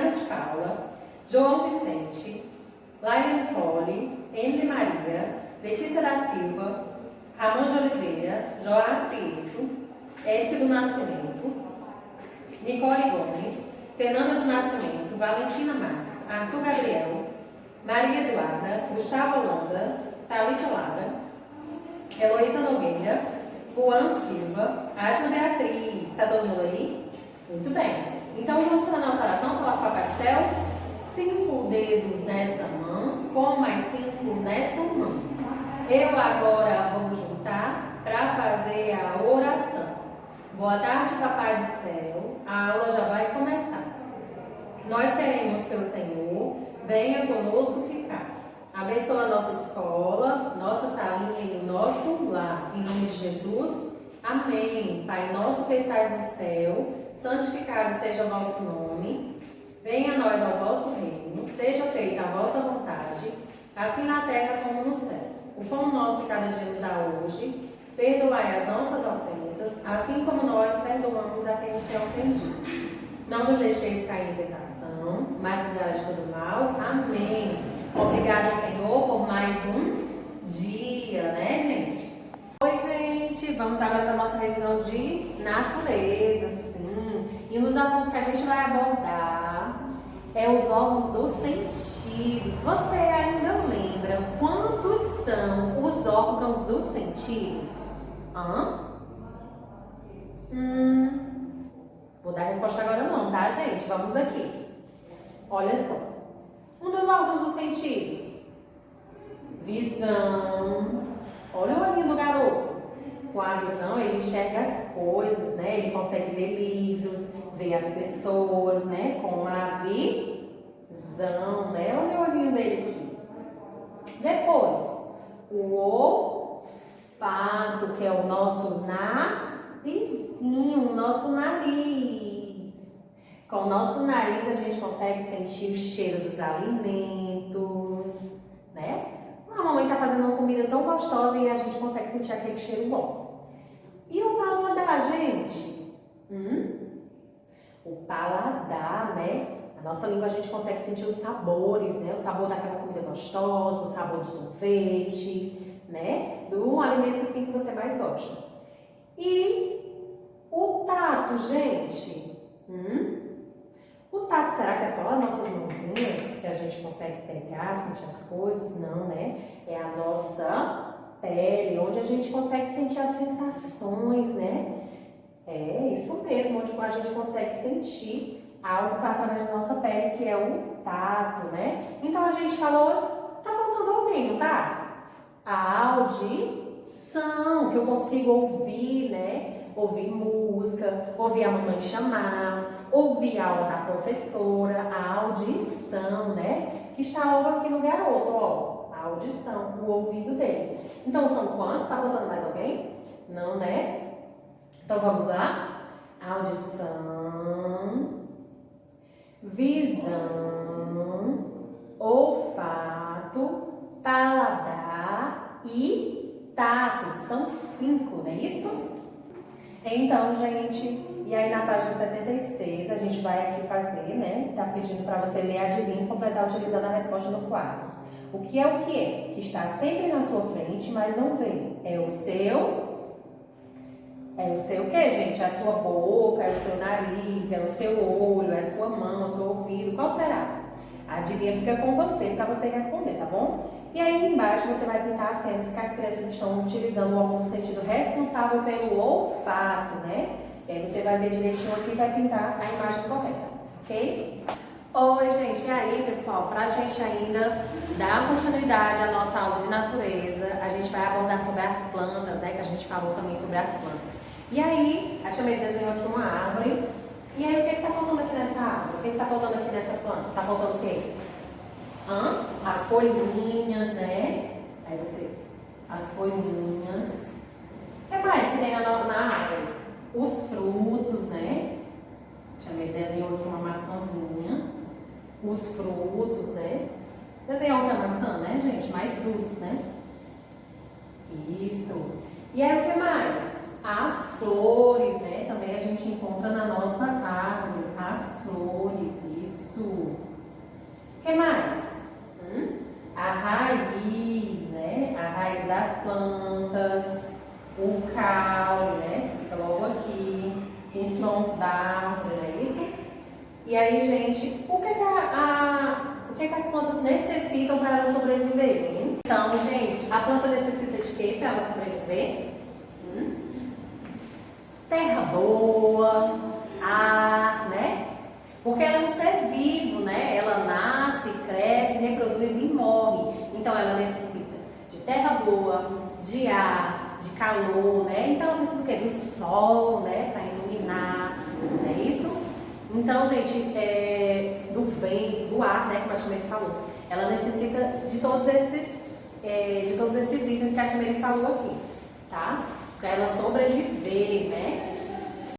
Mariana de Paula, João Vicente, Laila Nicole, Emily Maria, Letícia da Silva, Ramon de Oliveira, Joás Pietro, Érico do Nascimento, Nicole Gomes, Fernanda do Nascimento, Valentina Marques, Arthur Gabriel, Maria Eduarda, Gustavo Holanda, Thalita Lara, Heloísa Nogueira, Juan Silva, Ássia Beatriz. Está todo mundo aí? Muito bem. Então vamos para a nossa oração, falar com o Papai do Céu. 5 dedos nessa mão, com mais 5 nessa mão. Eu agora vou juntar para fazer a oração. Boa tarde, Papai do Céu. A aula já vai começar. Nós queremos que o Senhor venha conosco ficar. Abençoa a nossa escola, nossa salinha e o nosso lar. Em nome de Jesus, amém. Pai nosso que estás no céu, santificado seja o vosso nome. Venha a nós ao vosso reino, seja feita a vossa vontade, assim na terra como nos céus. O pão nosso cada dia nos dá hoje. Perdoai as nossas ofensas, assim como nós perdoamos a quem nos tem ofendido. Não nos deixeis cair em tentação, mas livrai de todo mal. Amém. Obrigada, Senhor, por mais um dia, né, gente? Oi, gente. Vamos agora para a nossa revisão de natureza, sim. E um dos assuntos que a gente vai abordar é os órgãos dos sentidos. Você ainda lembra quantos são os órgãos dos sentidos? Vou dar a resposta agora não, tá, gente? Vamos aqui. Olha só. Um dos órgãos dos sentidos. Visão. Olha o olhinho do garoto. Com a visão, ele enxerga as coisas, né? Ele consegue ler livros, ver as pessoas, né? Com a visão, né? Olha o olhinho dele aqui. Depois, o olfato, que é o nosso narizinho, o nosso nariz. Com o nosso nariz, a gente consegue sentir o cheiro dos alimentos, né? A mamãe está fazendo uma comida tão gostosa e a gente consegue sentir aquele cheiro bom. E o paladar, gente? O paladar, né? A nossa língua a gente consegue sentir os sabores, né? O sabor daquela comida gostosa, o sabor do sorvete, né? Do alimento assim que você mais gosta. E o tato, gente? O tato, será que é só as nossas mãozinhas que a gente consegue pegar, sentir as coisas? Não, né? É a nossa pele, onde a gente consegue sentir as sensações, né? É isso mesmo, onde a gente consegue sentir algo através da nossa pele, que é o tato, né? Então a gente falou, tá faltando alguém, não tá? A audição, que eu consigo ouvir, né? Ouvir música, ouvir a mamãe chamar, ouvir a aula da professora, a audição, né? Que está logo aqui no garoto, ó, a audição, o ouvido dele. Então são quantos? Está faltando mais alguém? Não, né? Então vamos lá? Audição, visão, olfato, paladar e tato. São 5, não é isso? Então, gente, e aí na página 76 a gente vai aqui fazer, né? Tá pedindo para você ler, adivinha e completar utilizando a resposta no quadro. O que é o que é? Que está sempre na sua frente, mas não vê. É o seu o quê, gente? É a sua boca, é o seu nariz, é o seu olho, é a sua mão, é o seu ouvido. Qual será? A adivinha fica com você para você responder, tá bom? E aí embaixo você vai pintar as cenas que as crianças estão utilizando o órgão do sentido responsável pelo olfato, né? E aí você vai ver direitinho aqui e vai pintar a imagem correta, ok? Oi, gente, e aí, pessoal? Pra gente ainda dar continuidade à nossa aula de natureza, a gente vai abordar sobre as plantas, né? Que a gente falou também sobre as plantas. E aí, a tia Meire desenhou aqui uma árvore. E aí, o que está faltando aqui nessa árvore? O que está faltando aqui nessa planta? Está faltando o quê? As folhinhas, né? Aí você, as folhinhas. O que mais que tem na árvore? Os frutos, né? Tia Meire desenhou aqui uma maçãzinha. Os frutos, né? Desenhou outra maçã, né, gente? Mais frutos, né? Isso. E aí, o que mais? As flores, né? Também a gente encontra na nossa árvore. As flores, isso. gente, o que as plantas necessitam para elas sobreviverem? Então, gente, a planta necessita de quê para ela sobreviver? Terra boa, ar, né? Porque ela é um ser vivo, né? Ela nasce, cresce, reproduz e morre. Então, ela necessita de terra boa, de ar, de calor, né? Então, ela precisa do quê? Do sol, né? Para iluminar, não é isso? Então, gente, do vento, do ar, né? Como a Timere falou. Ela necessita de todos esses itens que a Timere falou aqui, tá? Para ela sobreviver, né?